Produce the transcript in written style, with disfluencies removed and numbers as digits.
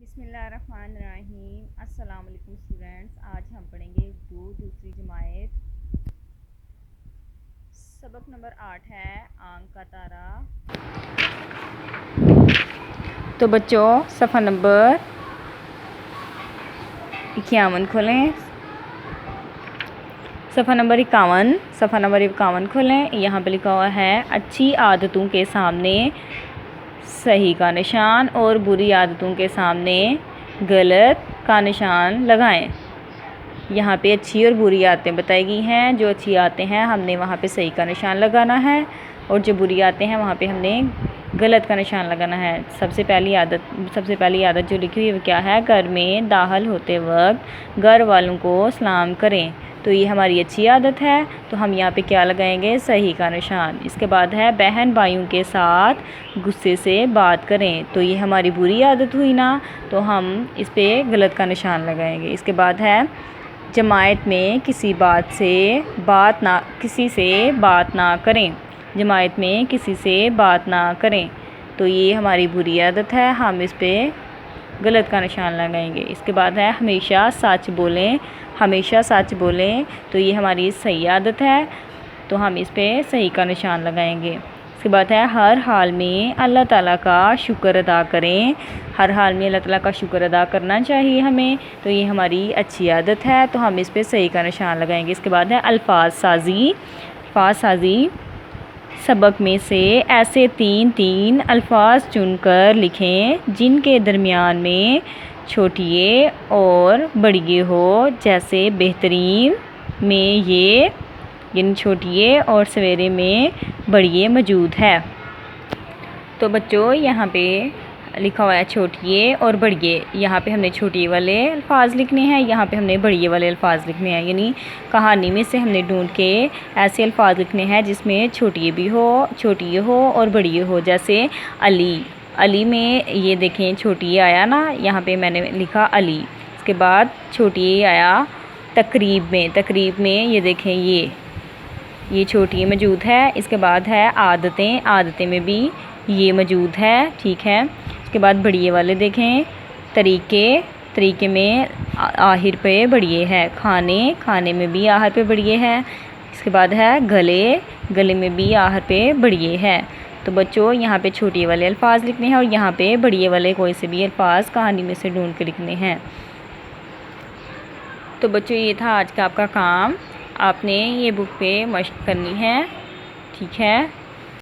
بسم اللہ الرحمن الرحیم۔ السلام علیکم اسٹوڈینٹس، آج ہم پڑھیں گے اردو دوسری جماعت، سبق نمبر 8 ہے آنکھ کا تارا۔ تو بچوں صفحہ نمبر 51 کھولیں، صفحہ نمبر 51 کھولیں۔ یہاں پہ لکھا ہوا ہے اچھی عادتوں کے سامنے صحیح کا نشان اور بری عادتوں کے سامنے غلط کا نشان لگائیں۔ یہاں پہ اچھی اور بری عادتیں بتائی گئی ہیں۔ جو اچھی عادتیں ہیں ہم نے وہاں پہ صحیح کا نشان لگانا ہے، اور جو بری عادتیں ہیں وہاں پہ ہم نے غلط کا نشان لگانا ہے۔ سب سے پہلی عادت جو لکھی ہوئی وہ کیا ہے؟ گھر میں داخل ہوتے وقت گھر والوں کو سلام کریں۔ تو یہ ہماری اچھی عادت ہے، تو ہم یہاں پہ کیا لگائیں گے؟ صحیح کا نشان۔ اس کے بعد ہے بہن بھائیوں کے ساتھ غصے سے بات کریں۔ تو یہ ہماری بری عادت ہوئی نا، تو ہم اس پہ غلط کا نشان لگائیں گے۔ اس کے بعد ہے جماعت میں کسی سے بات نہ کریں۔ جماعت میں کسی سے بات نہ کریں، تو یہ ہماری بری عادت ہے، ہم اس پہ غلط کا نشان لگائیں گے۔ اس کے بعد ہے ہمیشہ سچ بولیں، تو یہ ہماری صحیح عادت ہے، تو ہم اس پہ صحیح کا نشان لگائیں گے۔ اس کے بعد ہے ہر حال میں اللہ تعالیٰ کا شکر ادا کریں۔ ہر حال میں اللہ تعالیٰ کا شکر ادا کرنا چاہیے ہمیں، تو یہ ہماری اچھی عادت ہے، تو ہم اس پہ صحیح کا نشان لگائیں گے۔ اس کے بعد ہے الفاظ سازی، سبق میں سے ایسے تین الفاظ چن کر لکھیں جن کے درمیان میں چھوٹیے اور بڑیے ہو، جیسے بہترین میں یہ، یعنی چھوٹیے اور سویرے میں بڑیے موجود ہے۔ تو بچوں یہاں پہ لکھا ہوا ہے چھوٹیے اور بڑیے، یہاں پہ ہم نے چھوٹیے والے الفاظ لکھنے ہیں، یہاں پہ ہم نے بڑیے والے الفاظ لکھنے ہیں، یعنی کہانی میں سے ہم نے ڈھونڈ کے ایسے الفاظ لکھنے ہیں جس میں چھوٹیے ہو اور بڑیے ہو، جیسے علی میں یہ دیکھیں چھوٹیے آیا نا، یہاں پہ میں نے لکھا علی۔ اس کے بعد چھوٹیے آیا تقریب میں یہ دیکھیں یہ چھوٹیے موجود ہے۔ اس کے بعد ہے عادتیں میں بھی یہ موجود ہے، ٹھیک ہے۔ اس کے بعد بڑیے والے دیکھیں، طریقے میں آخر پہ بڑیے ہے، کھانے میں بھی آخر پہ بڑیے ہے۔ اس کے بعد ہے گلے میں بھی آخر پہ بڑیے ہے۔ تو بچوں یہاں پہ چھوٹیے والے الفاظ لکھنے ہیں، اور یہاں پہ بڑیے والے کوئی سے بھی الفاظ کہانی میں سے ڈھونڈ کے لکھنے ہیں۔ تو بچوں یہ تھا آج کا آپ کا کام، آپ نے یہ بک پہ مشق کرنی ہے، ٹھیک ہے۔